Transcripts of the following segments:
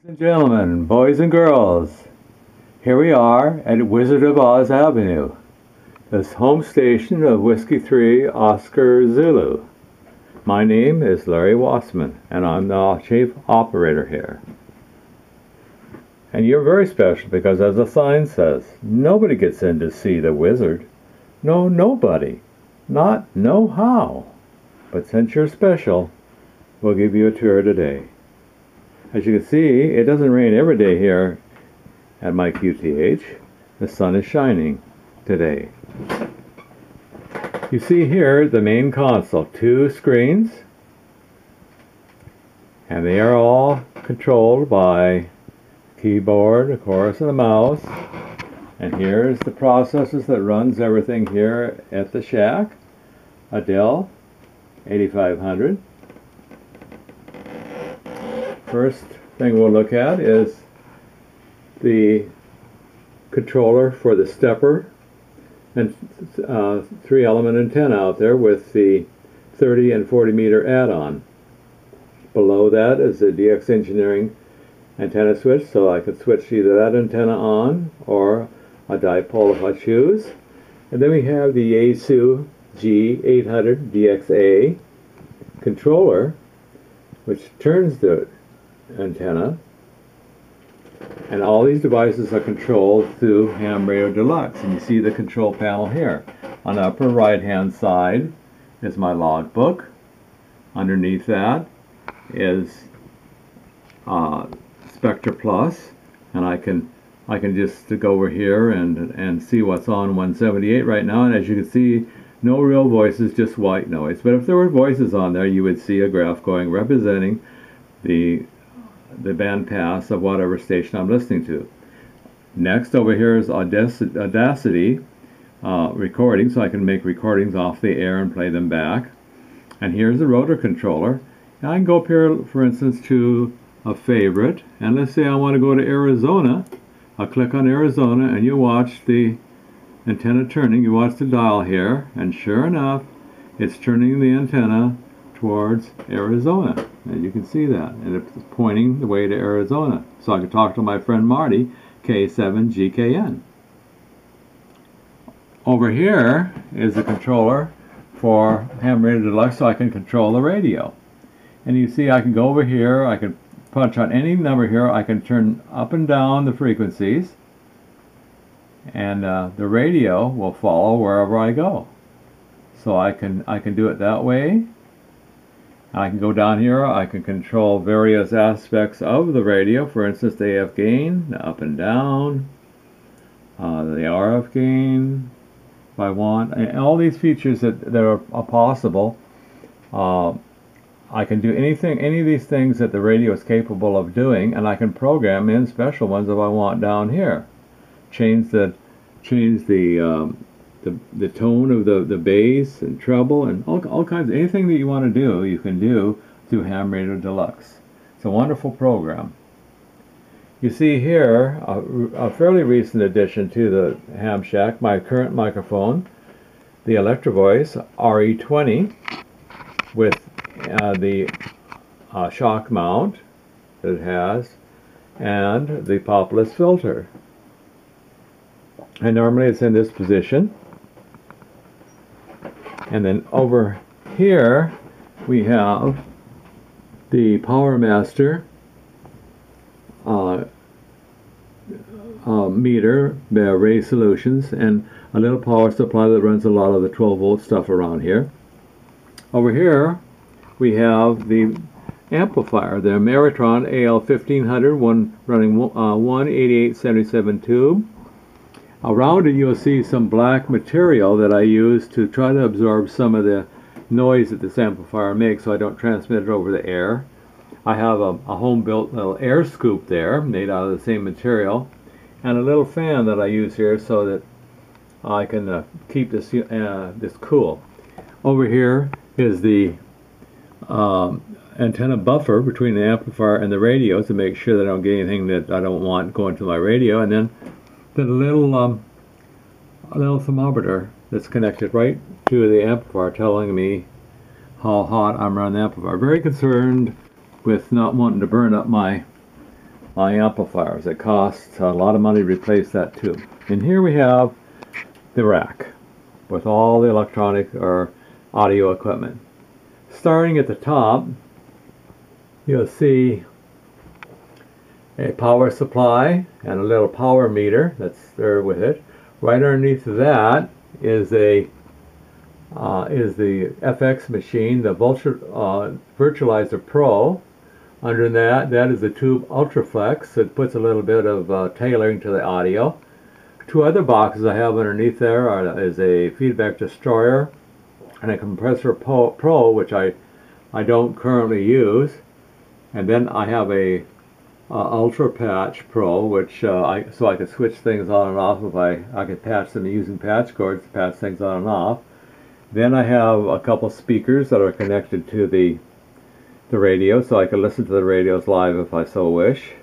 Ladies and gentlemen, boys and girls, here we are at Wizard of Oz Avenue, the home station of Whiskey 3 Oscar Zulu. My name is Larry Wassman, and I'm the chief operator here. And you're very special because, as the sign says, nobody gets in to see the wizard. No, nobody. Not no how. But since you're special, we'll give you a tour today. As you can see, it doesn't rain every day here at my QTH. The sun is shining today. You see here the main console, 2 screens, and they are all controlled by keyboard, of course, and a mouse. And here's the processors that runs everything here at the shack. A Dell 8500. First thing we'll look at is the controller for the stepper and 3-element antenna out there with the 30 and 40 meter add-on. Below that is the DX Engineering antenna switch, so I could switch either that antenna on or a dipole if I choose. And then we have the Yaesu G800 DXA controller, which turns the antenna, and all these devices are controlled through Ham Radio Deluxe. And you see the control panel here. On the upper right hand side is my logbook. Underneath that is Spectre Plus, and I can just go over here and see what's on 178 right now. And as you can see, no real voices, just white noise. But if there were voices on there, you would see a graph going representing the band pass of whatever station I'm listening to. Next over here is Audacity recording, so I can make recordings off the air and play them back. And here's the rotor controller. And I can go up here, for instance, to a favorite, and let's say I want to go to Arizona. I'll click on Arizona, and you watch the antenna turning. You watch the dial here, and sure enough, it's turning the antenna towards Arizona, and you can see that, and it's pointing the way to Arizona, so I can talk to my friend Marty, K7GKN. Over here is the controller for Ham Radio Deluxe, so I can control the radio. And you see I can go over here, I can punch on any number here, I can turn up and down the frequencies, and the radio will follow wherever I go. So I can do it that way. I can go down here, I can control various aspects of the radio, for instance the AF gain, the up and down, the RF gain if I want, and all these features that are possible. I can do any of these things that the radio is capable of doing, and I can program in special ones if I want down here. Change the tone of the bass and treble and all kinds of anything that you want to do, you can do through Ham Radio Deluxe. It's a wonderful program. You see here a fairly recent addition to the Ham Shack, my current microphone, the Electro Voice RE20 with the shock mount that it has and the popless filter. And normally it's in this position. And then over here we have the Power Master meter, Ray Solutions, and a little power supply that runs a lot of the 12-volt stuff around here. Over here we have the amplifier, the Meritron AL1500, running 18877 tube. Around it you'll see some black material that I use to try to absorb some of the noise that this amplifier makes so I don't transmit it over the air. I have a home-built little air scoop there made out of the same material, and a little fan that I use here so that I can keep this cool. Over here is the antenna buffer between the amplifier and the radio to make sure that I don't get anything that I don't want going to my radio, and then the little thermometer that's connected right to the amplifier telling me how hot I'm running the amplifier. Very concerned with not wanting to burn up my my amplifiers. It costs a lot of money to replace that tube. And here we have the rack with all the electronic or audio equipment. Starting at the top, you'll see a power supply and a little power meter that's there with it. Right underneath that is the FX machine, the Virtualizer Pro. Under that is the Tube Ultraflex. It puts a little bit of tailoring to the audio. Two other boxes I have underneath there is a feedback destroyer and a compressor pro, which I don't currently use. And then I have a Ultra Patch Pro, which so I could switch things on and off if I could patch them using patch cords to patch things on and off. Then I have a couple speakers that are connected to the radio, so I can listen to the radios live if I so wish.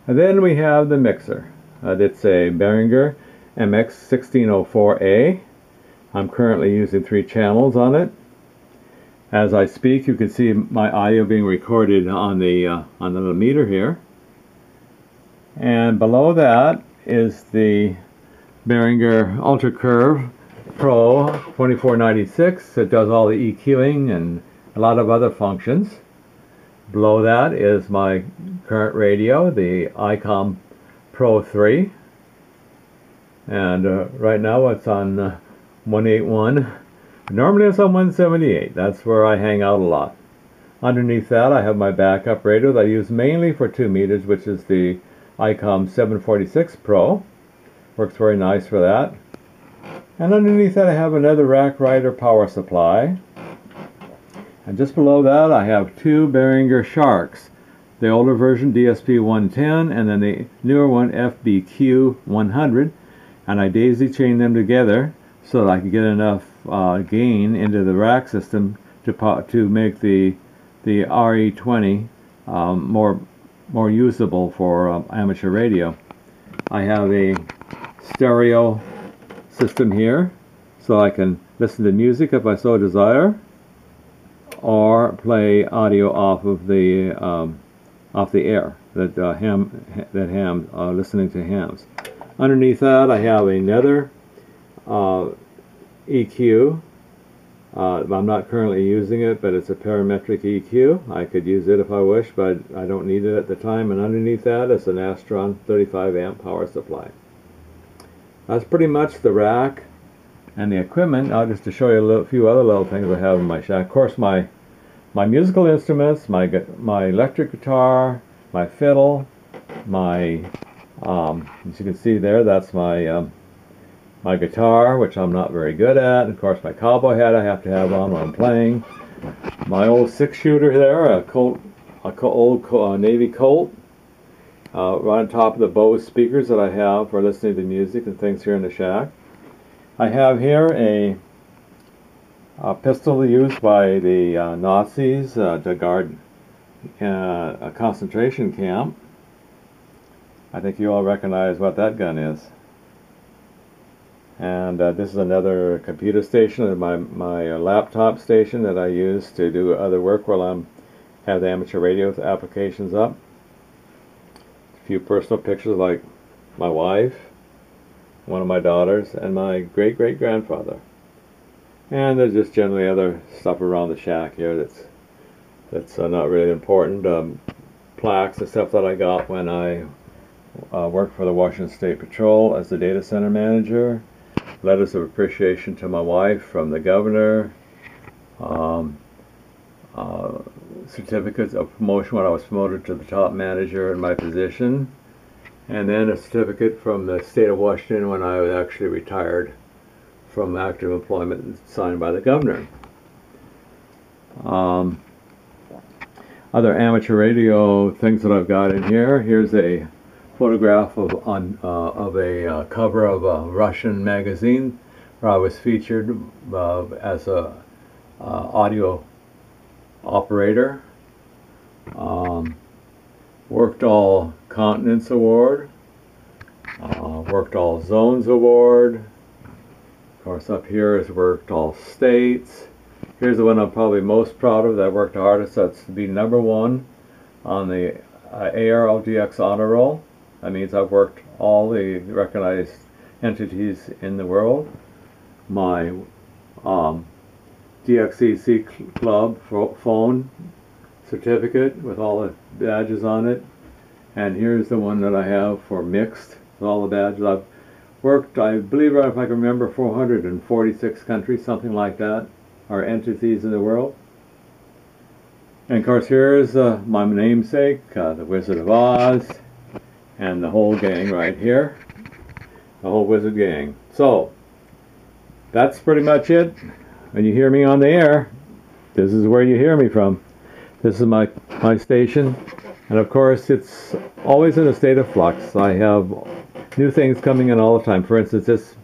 And then we have the mixer. It's a Behringer MX1604A. I'm currently using 3 channels on it. As I speak, you can see my audio being recorded on the little meter here. And below that is the Behringer Ultra Curve Pro 2496. It does all the EQing and a lot of other functions. Below that is my current radio, the ICOM Pro 3. And right now it's on 181. Normally it's on 178. That's where I hang out a lot. Underneath that I have my backup radio that I use mainly for 2 meters, which is the ICOM 746 Pro. Works very nice for that. And underneath that I have another rack rider power supply. And just below that I have 2 Behringer Sharks. The older version DSP 110 and then the newer one FBQ 100. And I daisy chain them together so that I can get enough gain into the rack system to make the RE20 more usable for amateur radio. I have a stereo system here, so I can listen to music if I so desire, or play audio off the air listening to hams. Underneath that I have another EQ. I'm not currently using it, but it's a parametric EQ. I could use it if I wish, but I don't need it at the time. And underneath that is an Astron 35 amp power supply. That's pretty much the rack and the equipment. Now just to show you a few other little things I have in my shack. Of course my musical instruments, my electric guitar, my fiddle, my as you can see there, that's my my guitar, which I'm not very good at. And of course my cowboy hat I have to have on when I'm playing. My old 6-shooter there, old Navy Colt, right on top of the Bose speakers that I have for listening to music and things here in the shack. I have here a pistol used by the Nazis to guard a concentration camp. I think you all recognize what that gun is. And this is another computer station, my laptop station that I use to do other work while I have the amateur radio applications up. A few personal pictures like my wife, one of my daughters, and my great-great-grandfather. And there's just generally other stuff around the shack here that's not really important. Plaques and stuff that I got when I worked for the Washington State Patrol as the data center manager. Letters of appreciation to my wife from the governor. Certificates of promotion when I was promoted to the top manager in my position. And then a certificate from the state of Washington when I was actually retired from active employment, signed by the governor. Other amateur radio things that I've got in here. Here's a photograph of a cover of a Russian magazine where I was featured as a audio operator. Worked all continents award. Worked all zones award. Of course, up here is worked all states. Here's the one I'm probably most proud of that I worked hardest. That's to be #1 on the ARLDX Honor Roll. That means I've worked all the recognized entities in the world. My DXCC Club phone certificate with all the badges on it. And here's the one that I have for mixed with all the badges. I've worked, I believe, if I can remember, 446 countries, something like that, are entities in the world. And of course, here's my namesake, the Wizard of Oz, and the whole gang right here, the whole Wizard gang. So, that's pretty much it. When you hear me on the air, this is where you hear me from. This is my station, and of course, it's always in a state of flux. I have new things coming in all the time. For instance,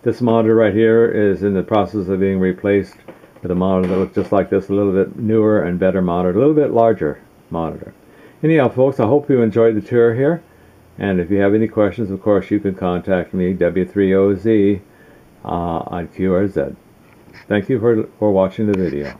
this monitor right here is in the process of being replaced with a monitor that looks just like this, a little bit newer and better monitor, a little bit larger monitor. Anyhow, folks, I hope you enjoyed the tour here. And if you have any questions, of course, you can contact me, W3OZ, on QRZ. Thank you for watching the video.